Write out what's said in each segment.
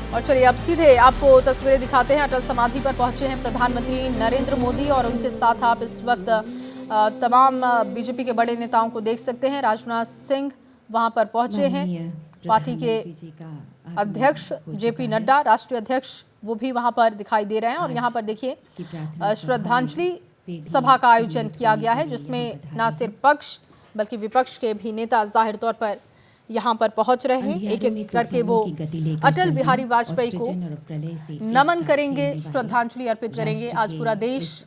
और चलिए अब सीधे आपको तस्वीरें दिखाते हैं। अटल समाधि पर पहुंचे हैं प्रधानमंत्री नरेंद्र मोदी और उनके साथ आप इस वक्त तमाम बीजेपी के बड़े नेताओं को देख सकते हैं। राजनाथ सिंह वहां पर पहुंचे हैं, पार्टी के अध्यक्ष जेपी नड्डा, राष्ट्रीय अध्यक्ष, वो भी वहां पर दिखाई दे रहे हैं। और यहाँ पर देखिए श्रद्धांजलि सभा का आयोजन किया गया है, जिसमें न सिर्फ पक्ष बल्कि विपक्ष के भी नेता जाहिर तौर पर यहाँ पर पहुंच रहे हैं। एक एक करके वो अटल बिहारी वाजपेयी को नमन करेंगे, श्रद्धांजलि अर्पित करेंगे। आज पूरा देश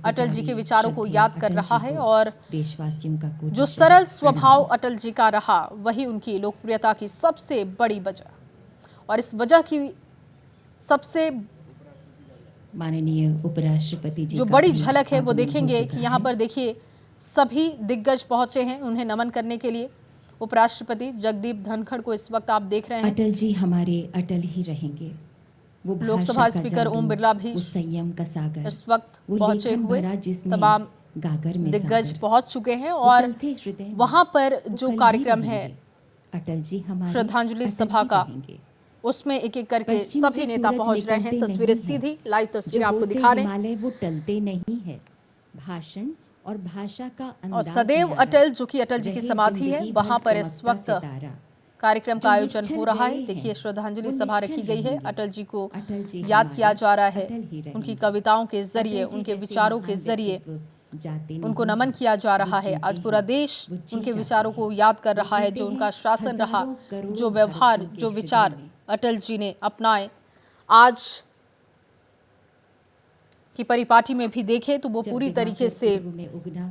अटल जी के विचारों को याद कर रहा है और देशवासियों का जो सरल स्वभाव अटल जी का रहा, वही उनकी लोकप्रियता की सबसे बड़ी वजह। और इस वजह की सबसे माननीय उपराष्ट्रपति जी जो बड़ी झलक है वो देखेंगे कि यहाँ पर देखिए सभी दिग्गज पहुंचे हैं उन्हें नमन करने के लिए। उपराष्ट्रपति जगदीप धनखड़ को इस वक्त आप देख रहे हैं। अटल जी हमारे अटल ही रहेंगे। वो लोकसभा स्पीकर ओम बिरला भी संयम का सागर इस वक्त पहुंचे हुए, तमाम दिग्गज पहुंच चुके हैं और वहां पर जो कार्यक्रम है अटल जी हमारे श्रद्धांजलि सभा का, उसमें एक एक करके सभी नेता पहुंच रहे हैं। तस्वीरें सीधी लाइव तस्वीरें आपको दिखा रहे हैं। वो टलते नहीं है, भाषण और भाषा का और सदैव अटल, जो कि अटल जी की समाधि है, वहां पर इस वक्त कार्यक्रम का आयोजन हो रहा है। देखिए श्रद्धांजलि सभा रखी गई है, अटल जी को याद किया जा रहा है। उनकी कविताओं के जरिए, उनके विचारों के जरिए उनको नमन किया जा रहा है। आज पूरा देश उनके विचारों को याद कर रहा है। जो उनका शासन रहा, जो व्यवहार, जो विचार अटल जी ने अपनाए, आज की परिपाटी में भी देखें तो वो पूरी तरीके से उगना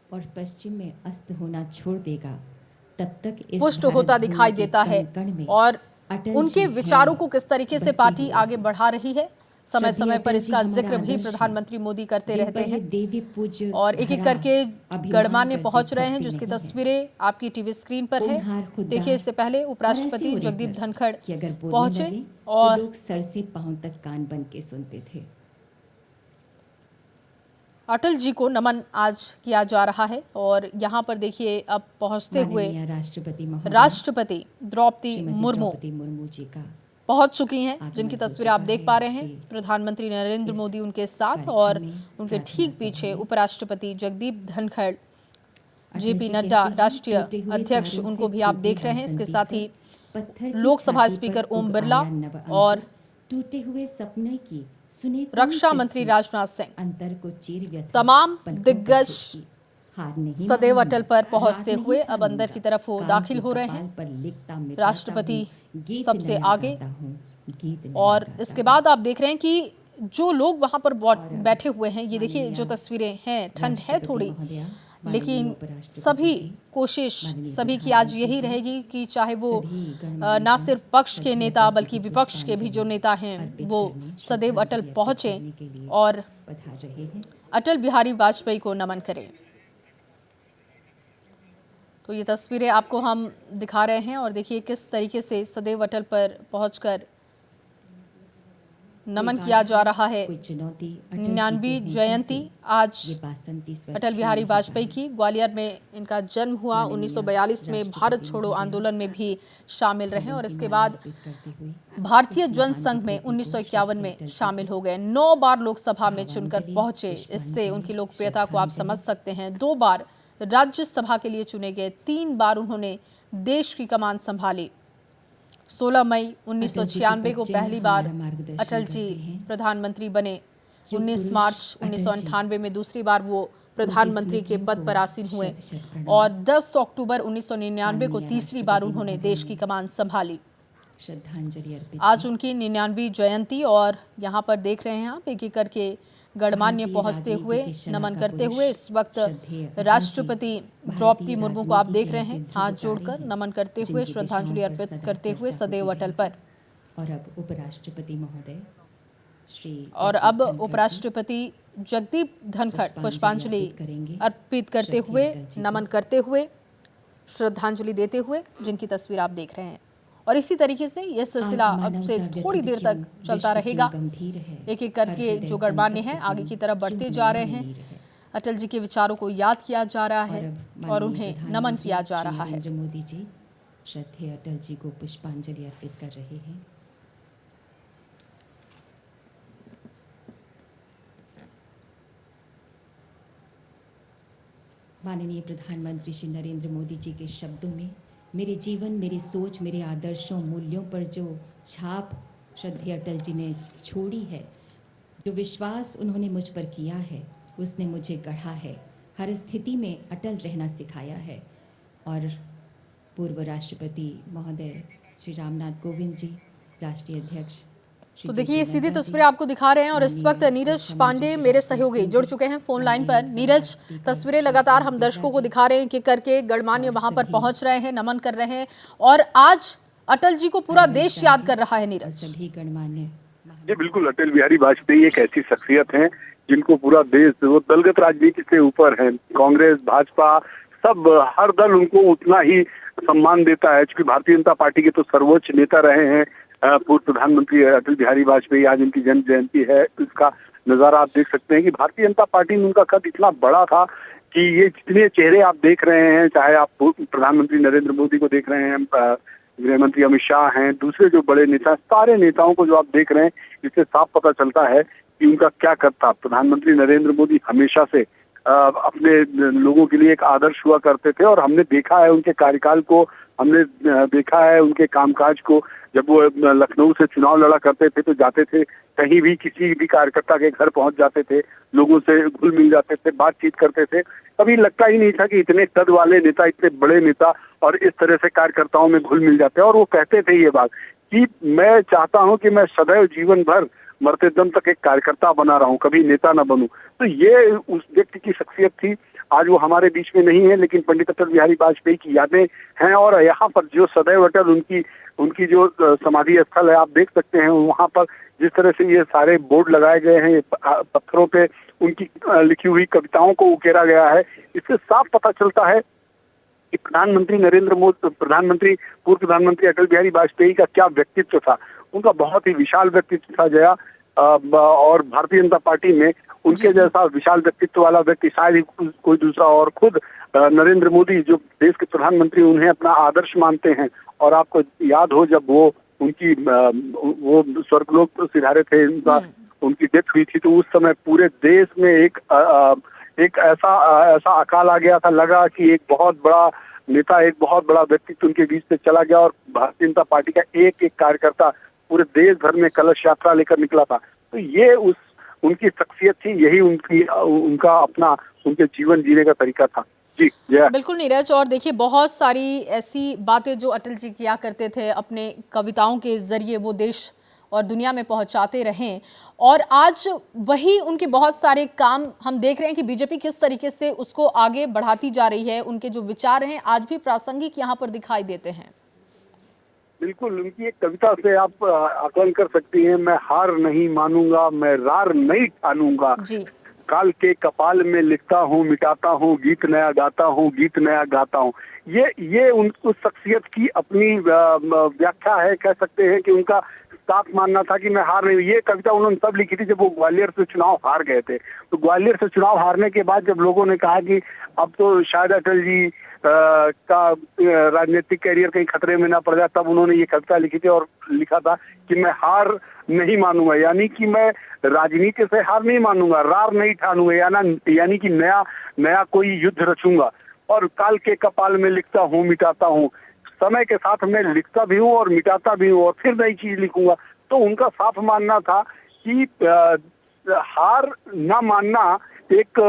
और पश्चिम में अस्त होना छोड़ देगा, तब तक पुष्ट होता दिखाई देता है। और उनके विचारों को किस तरीके से पार्टी आगे बढ़ा रही है, समय समय पर इसका जिक्र भी प्रधानमंत्री मोदी करते रहते हैं। और एक एक करके गणमान्य पहुंच रहे हैं, जिसकी तस्वीरें आपकी टीवी स्क्रीन पर है। देखिए इससे पहले उपराष्ट्रपति जगदीप धनखड़ पहुंचे और लोग सर से पांव तक कान बन के सुनते थे। अटल जी को नमन आज किया जा रहा है। और यहाँ पर देखिए अब पहुंचते हुए राष्ट्रपति द्रौपदी मुर्मू जी का पहुंच चुकी हैं, जिनकी तस्वीरें आप देख पा रहे हैं। प्रधानमंत्री नरेंद्र मोदी उनके साथ और उनके ठीक पीछे उपराष्ट्रपति जगदीप धनखड़, जेपी नड्डा राष्ट्रीय अध्यक्ष, उनको भी आप देख रहे हैं। इसके साथ ही लोकसभा स्पीकर ओम बिरला और टूटे हुए सपने की रक्षा मंत्री राजनाथ सिंह, अंतर को चीर तमाम दिग्गज सदैव अटल पर पहुंचते हुए अब अंदर की तरफ वो दाखिल हो रहे हैं। राष्ट्रपति सबसे आगे। और इसके बाद आप देख रहे हैं कि जो लोग वहां पर बैठे हुए हैं, ये देखिए जो तस्वीरें हैं, ठंड है थोड़ी, लेकिन सभी कोशिश सभी की आज यही रहेगी कि चाहे वो ना सिर्फ पक्ष के नेता बल्कि विपक्ष के भी जो नेता हैं, वो सदैव अटल पहुंचे और अटल बिहारी वाजपेयी को नमन करें। तो ये तस्वीरें आपको हम दिखा रहे हैं और देखिए किस तरीके से सदैव अटल पर पहुंचकर नमन किया जा रहा है। 99वीं जयंती आज अटल बिहारी वाजपेयी की। ग्वालियर में इनका जन्म हुआ। 1942 में भारत छोड़ो आंदोलन में भी शामिल रहे और इसके बाद भारतीय जन संघ में 1951 में शामिल हो गए। 9 बार लोकसभा में चुनकर पहुंचे। इससे उनकी लोकप्रियता को आप समझ सकते हैं। 2 बार राज्यसभा के लिए चुने गए। 3 बार उन्होंने देश की कमान संभाली। 16 मई 1996 को पहली बार अटल जी प्रधानमंत्री बने। 19 मार्च 1998 में दूसरी बार वो प्रधानमंत्री के पद पर आसीन हुए और 10 अक्टूबर 1999 को तीसरी बार उन्होंने देश की कमान संभाली। आज उनकी 99वीं जयंती और यहाँ पर देख रहे हैं आप एक एक करके गणमान्य पहुंचते हुए, नमन करते हुए। इस वक्त राष्ट्रपति द्रौपदी मुर्मू को आप देख रहे हैं हाथ जोड़कर नमन करते हुए, श्रद्धांजलि अर्पित करते हुए सदैव अटल पर। और अब उपराष्ट्रपति महोदय और अब उपराष्ट्रपति जगदीप धनखड़ पुष्पांजलि अर्पित करते हुए, नमन करते हुए, श्रद्धांजलि देते हुए, जिनकी तस्वीर आप देख रहे हैं। और इसी तरीके से यह सिलसिला अब से थोड़ी देर तक चलता रहेगा। एक एक करके जो गणमान्य हैं आगे की तरफ बढ़ते जा रहे हैं। अटल जी के विचारों को याद किया जा रहा है और उन्हें नमन किया जा रहा है। मोदी जी श्रद्धेय अटल जी को पुष्पांजलि अर्पित कर रहे हैं। माननीय प्रधानमंत्री श्री नरेंद्र मोदी जी के शब्दों में मेरे जीवन, मेरी सोच, मेरे आदर्शों, मूल्यों पर जो छाप श्रद्धेय अटल जी ने छोड़ी है, जो विश्वास उन्होंने मुझ पर किया है, उसने मुझे गढ़ा है, हर स्थिति में अटल रहना सिखाया है। और पूर्व राष्ट्रपति महोदय श्री रामनाथ कोविंद जी, राष्ट्रीय अध्यक्ष तो देखिए ये सीधी तस्वीरें आपको दिखा रहे हैं और इस वक्त नीरज पांडे मेरे सहयोगी जुड़ चुके हैं फोन लाइन पर। नीरज, तस्वीरें लगातार हम दर्शकों को दिखा रहे हैं कि करके गणमान्य वहां पर पहुंच रहे हैं, नमन कर रहे हैं और आज अटल जी को पूरा देश याद कर रहा है। नीरज, सभी गणमान्य जी बिल्कुल, अटल बिहारी वाजपेयी एक ऐसी शख्सियत हैं जिनको पूरा देश, वो दलगत राजनीति से ऊपर है, कांग्रेस, भाजपा, सब हर दल उनको उतना ही सम्मान देता है। क्योंकि भारतीय जनता पार्टी के तो सर्वोच्च नेता रहे हैं पूर्व प्रधानमंत्री अटल बिहारी वाजपेयी। आज उनकी जन्म जयंती है, इसका नजारा आप देख सकते हैं कि भारतीय जनता पार्टी में उनका कद इतना बड़ा था कि ये जितने चेहरे आप देख रहे हैं, चाहे आप प्रधानमंत्री नरेंद्र मोदी को देख रहे हैं, गृह मंत्री अमित शाह हैं, दूसरे जो बड़े नेता, सारे नेताओं को जो आप देख रहे हैं, इससे साफ पता चलता है कि उनका क्या कद था। प्रधानमंत्री नरेंद्र मोदी हमेशा से अपने लोगों के लिए एक आदर्श हुआ करते थे और हमने देखा है उनके कार्यकाल को, हमने देखा है उनके कामकाज को। जब वो लखनऊ से चुनाव लड़ा करते थे तो जाते थे कहीं भी, किसी भी कार्यकर्ता के घर पहुंच जाते थे, लोगों से घुल मिल जाते थे, बातचीत करते थे। कभी लगता ही नहीं था कि इतने कद वाले नेता, इतने बड़े नेता और इस तरह से कार्यकर्ताओं में घुल मिल जाते हैं। और वो कहते थे ये बात कि मैं चाहता हूं कि मैं सदैव जीवन भर मरते दम तक एक कार्यकर्ता बना रहा हूं, कभी नेता ना बनूं। तो ये उस व्यक्ति की शख्सियत थी। आज वो हमारे बीच में नहीं है, लेकिन पंडित अटल बिहारी वाजपेयी की यादें हैं। और यहाँ पर जो सदैव अटल उनकी जो समाधि स्थल है, आप देख सकते हैं वहाँ पर जिस तरह से ये सारे बोर्ड लगाए गए हैं, पत्थरों पे उनकी लिखी हुई कविताओं को उकेरा गया है। इससे साफ पता चलता है कि पूर्व प्रधानमंत्री अटल बिहारी वाजपेयी का क्या व्यक्तित्व था। उनका बहुत ही विशाल व्यक्तित्व था जया, और भारतीय जनता पार्टी में उनके जैसा विशाल व्यक्तित्व वाला व्यक्ति शायद ही कोई दूसरा। और खुद नरेंद्र मोदी जो देश के प्रधानमंत्री, उन्हें अपना आदर्श मानते हैं। और आपको याद हो जब वो स्वर्गलोक सिधारे थे, उनकी डेथ हुई थी, तो उस समय पूरे देश में एक ऐसा अकाल आ गया था, लगा कि एक बहुत बड़ा नेता, एक बहुत बड़ा व्यक्तित्व उनके बीच से चला गया। और भारतीय जनता पार्टी का एक एक कार्यकर्ता पूरे देश भर में कलश यात्रा लेकर निकला था। तो ये उनकी शख्सियत थी, यही उनके जीवन जीने का तरीका था। जी बिल्कुल नीरज, और देखिए बहुत सारी ऐसी बातें जो अटल जी किया करते थे, अपने कविताओं के जरिए वो देश और दुनिया में पहुंचाते रहें। और आज वही उनके बहुत सारे काम हम देख रहे हैं कि बीजेपी किस तरीके से उसको आगे बढ़ाती जा रही है। उनके जो विचार हैं आज भी प्रासंगिक यहाँ पर दिखाई देते हैं। बिल्कुल, उनकी एक कविता से आप आकलन कर सकती हैं, मैं हार नहीं मानूंगा, मैं रार नहीं ठानूंगा, काल के कपाल में लिखता हूँ, मिटाता हूँ, गीत नया गाता हूँ, गीत नया गाता हूँ। ये उस शख्सियत की अपनी व्याख्या है, कह सकते हैं कि उनका साफ मानना था कि मैं हार नहीं। ये कविता उन्होंने तब लिखी थी जब वो ग्वालियर से चुनाव हार गए थे। तो ग्वालियर से चुनाव हारने के बाद जब लोगों ने कहा कि अब तो शायद अटल जी का राजनीतिक करियर कहीं खतरे में ना पड़ जाए, तब उन्होंने ये कविता लिखी थी और लिखा था कि मैं हार नहीं मानूंगा, यानी कि मैं राजनीति से हार नहीं मानूंगा, रार नहीं ठानूंगा, यानी कि नया कोई युद्ध रचूंगा। और काल के कपाल में लिखता हूँ, मिटाता हूँ, समय के साथ मैं लिखता भी हूँ और मिटाता भी हूँ और फिर नई चीज लिखूंगा। तो उनका साफ मानना था कि हार ना मानना एक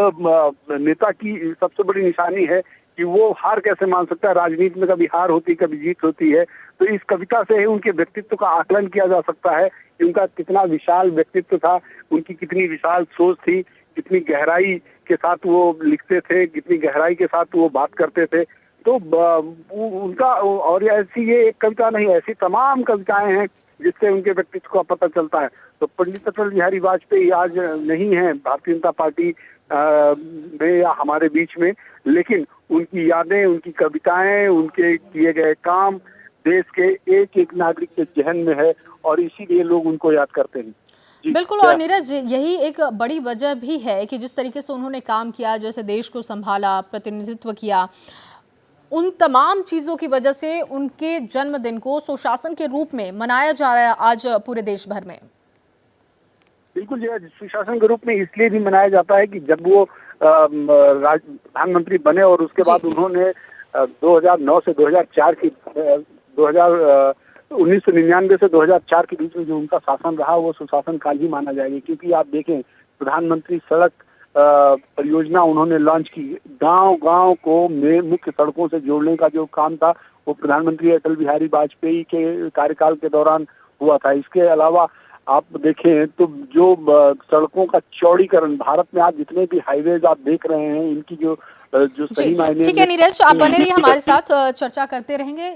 नेता की सबसे बड़ी निशानी है कि वो हार कैसे मान सकता है। राजनीति में कभी हार होती, कभी जीत होती है। तो इस कविता से उनके व्यक्तित्व का आकलन किया जा सकता है कि उनका कितना विशाल व्यक्तित्व था, उनकी कितनी विशाल सोच थी, कितनी गहराई के साथ वो लिखते थे, कितनी गहराई के साथ वो बात करते थे। तो उनका, और ऐसी ये एक कविता नहीं, ऐसी तमाम कविताएं हैं जिससे उनके व्यक्तित्व का पता चलता है। तो पंडित अटल बिहारी वाजपेयी आज नहीं है भारतीय जनता पार्टी में या हमारे बीच में, लेकिन उनकी यादें, उनकी कविताएं, उनके किए गए काम देश के एक एक नागरिक के जहन में है और इसीलिए लोग उनको याद करते हैं। बिल्कुल, और नीरज यही एक बड़ी वजह भी है कि जिस तरीके से उन्होंने काम किया, जैसे देश को संभाला, प्रतिनिधित्व किया, उन तमाम चीजों की वजह से उनके जन्मदिन को सुशासन के रूप में मनाया जा रहा है आज पूरे देश भर में। बिल्कुल, सुशासन के रूप में इसलिए भी मनाया जाता है कि जब वो प्रधानमंत्री बने और उसके बाद उन्होंने 2009 से 2004 की 1999 से 2004 के बीच में जो उनका शासन रहा वो सुशासन काल ही माना जाएगा, क्योंकि आप देखें प्रधानमंत्री सड़क परियोजना उन्होंने लॉन्च की, गांव-गांव को मुख्य सड़कों से जोड़ने का जो काम था वो प्रधानमंत्री अटल बिहारी वाजपेयी के कार्यकाल के दौरान हुआ था। इसके अलावा आप देखें तो जो सड़कों का चौड़ीकरण, भारत में आज जितने भी हाईवेज आप देख रहे हैं इनकी जो सही मायने ठीक है नीरज, आप बने रहिए हमारे साथ, चर्चा करते रहेंगे।